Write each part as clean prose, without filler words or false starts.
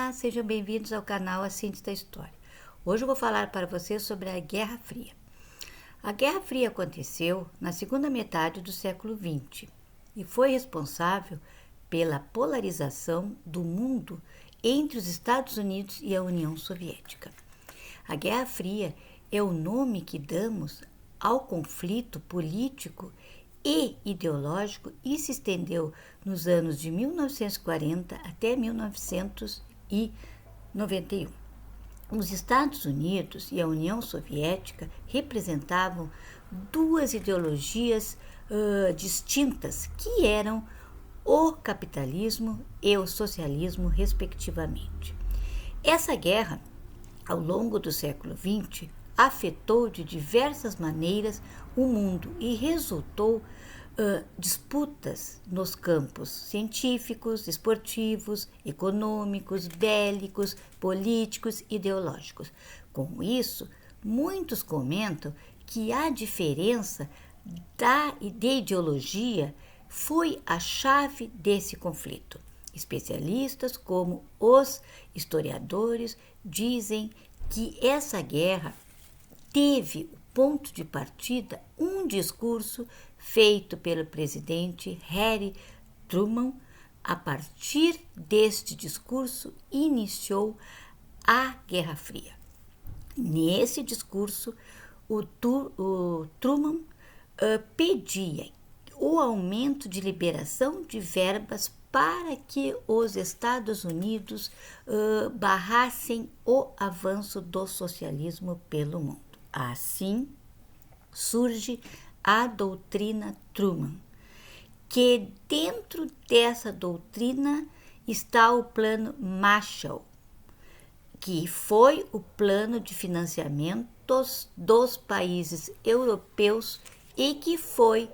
Olá, sejam bem-vindos ao canal A Síntese da História. Hoje eu vou falar para vocês sobre a Guerra Fria. A Guerra Fria aconteceu na segunda metade do século XX e foi responsável pela polarização do mundo entre os Estados Unidos e a União Soviética. A Guerra Fria é o nome que damos ao conflito político e ideológico e se estendeu nos anos de 1940 até 1991. Os Estados Unidos e a União Soviética representavam duas ideologias distintas, que eram o capitalismo e o socialismo, respectivamente. Essa guerra, ao longo do século XX, afetou de diversas maneiras o mundo e resultou disputas nos campos científicos, esportivos, econômicos, bélicos, políticos, ideológicos. Com isso, muitos comentam que a diferença de ideologia foi a chave desse conflito. Especialistas, como os historiadores, dizem que essa guerra teve o ponto de partida um discurso feito pelo presidente Harry Truman. A partir deste discurso, iniciou a Guerra Fria. Nesse discurso, o Truman pedia o aumento de liberação de verbas para que os Estados Unidos barrassem o avanço do socialismo pelo mundo. Assim, surge a doutrina Truman, que dentro dessa doutrina está o plano Marshall, que foi o plano de financiamento dos países europeus e que foi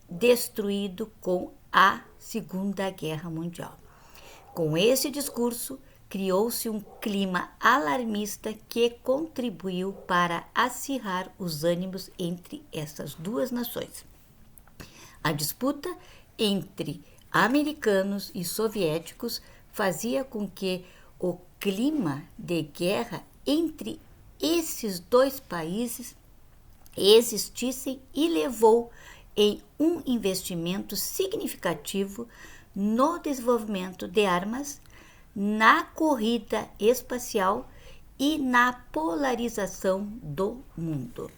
destruído com a Segunda Guerra Mundial. Com esse discurso, criou-se um clima alarmista que contribuiu para acirrar os ânimos entre essas duas nações. A disputa entre americanos e soviéticos fazia com que o clima de guerra entre esses dois países existisse e levou em um investimento significativo no desenvolvimento de armas, na corrida espacial e na polarização do mundo.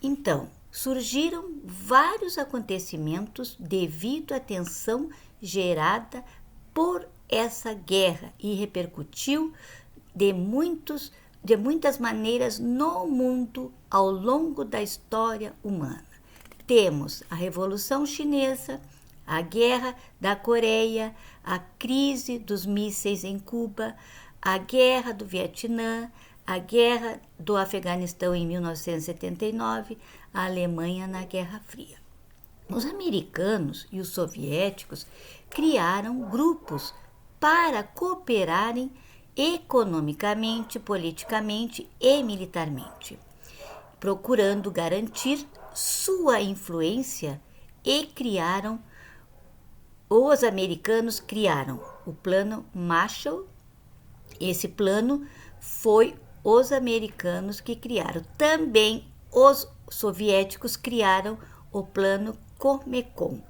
Então, surgiram vários acontecimentos devido à tensão gerada por essa guerra e repercutiu de muitas maneiras no mundo ao longo da história humana. Temos a Revolução Chinesa, a Guerra da Coreia, a crise dos mísseis em Cuba, a Guerra do Vietnã, a Guerra do Afeganistão em 1979, a Alemanha na Guerra Fria. Os americanos e os soviéticos criaram grupos para cooperarem economicamente, politicamente e militarmente, procurando garantir sua influência e os americanos criaram o plano Marshall. Esse plano foi os americanos que criaram. Também os soviéticos criaram o plano Comecon.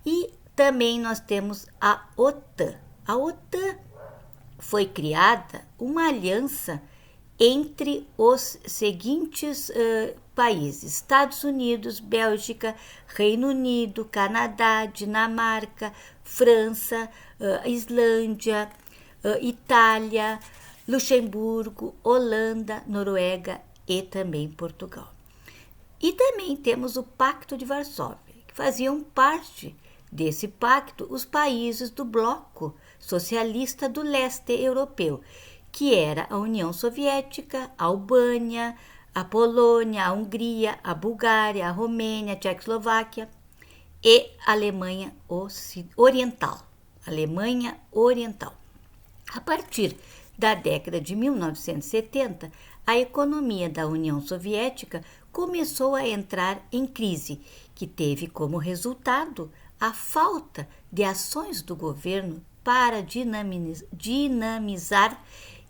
E também nós temos a OTAN. A OTAN foi criada uma aliança entre os seguintes países: Estados Unidos, Bélgica, Reino Unido, Canadá, Dinamarca, França, Islândia, Itália, Luxemburgo, Holanda, Noruega e também Portugal. E também temos o Pacto de Varsóvia, que faziam parte desse pacto os países do bloco socialista do leste europeu, que era a União Soviética, a Albânia, a Polônia, a Hungria, a Bulgária, a Romênia, a Tchecoslováquia e a Alemanha Oriental. Alemanha Oriental. A partir da década de 1970, a economia da União Soviética começou a entrar em crise, que teve como resultado a falta de ações do governo para dinamizar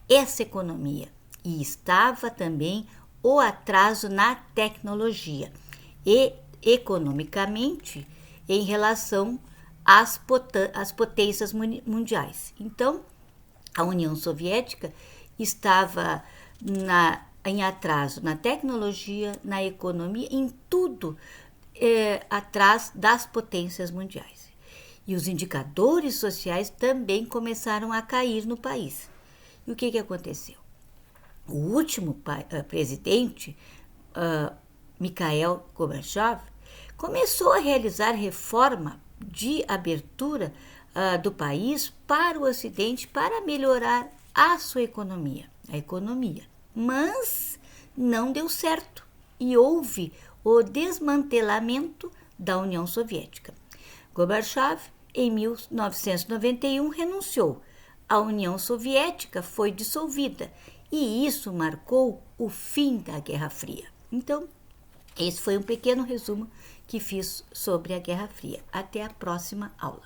essa economia. E estava também o atraso na tecnologia e economicamente em relação às potências mundiais. Então, a União Soviética estava em atraso na tecnologia, na economia, em tudo atrás das potências mundiais. E os indicadores sociais também começaram a cair no país. E o que aconteceu? O último presidente, Mikhail Gorbachev, começou a realizar reforma de abertura do país para o Ocidente para melhorar a sua economia, mas não deu certo e houve o desmantelamento da União Soviética. Gorbachev, em 1991, renunciou. A União Soviética foi dissolvida e isso marcou o fim da Guerra Fria. Então, esse foi um pequeno resumo que fiz sobre a Guerra Fria. Até a próxima aula.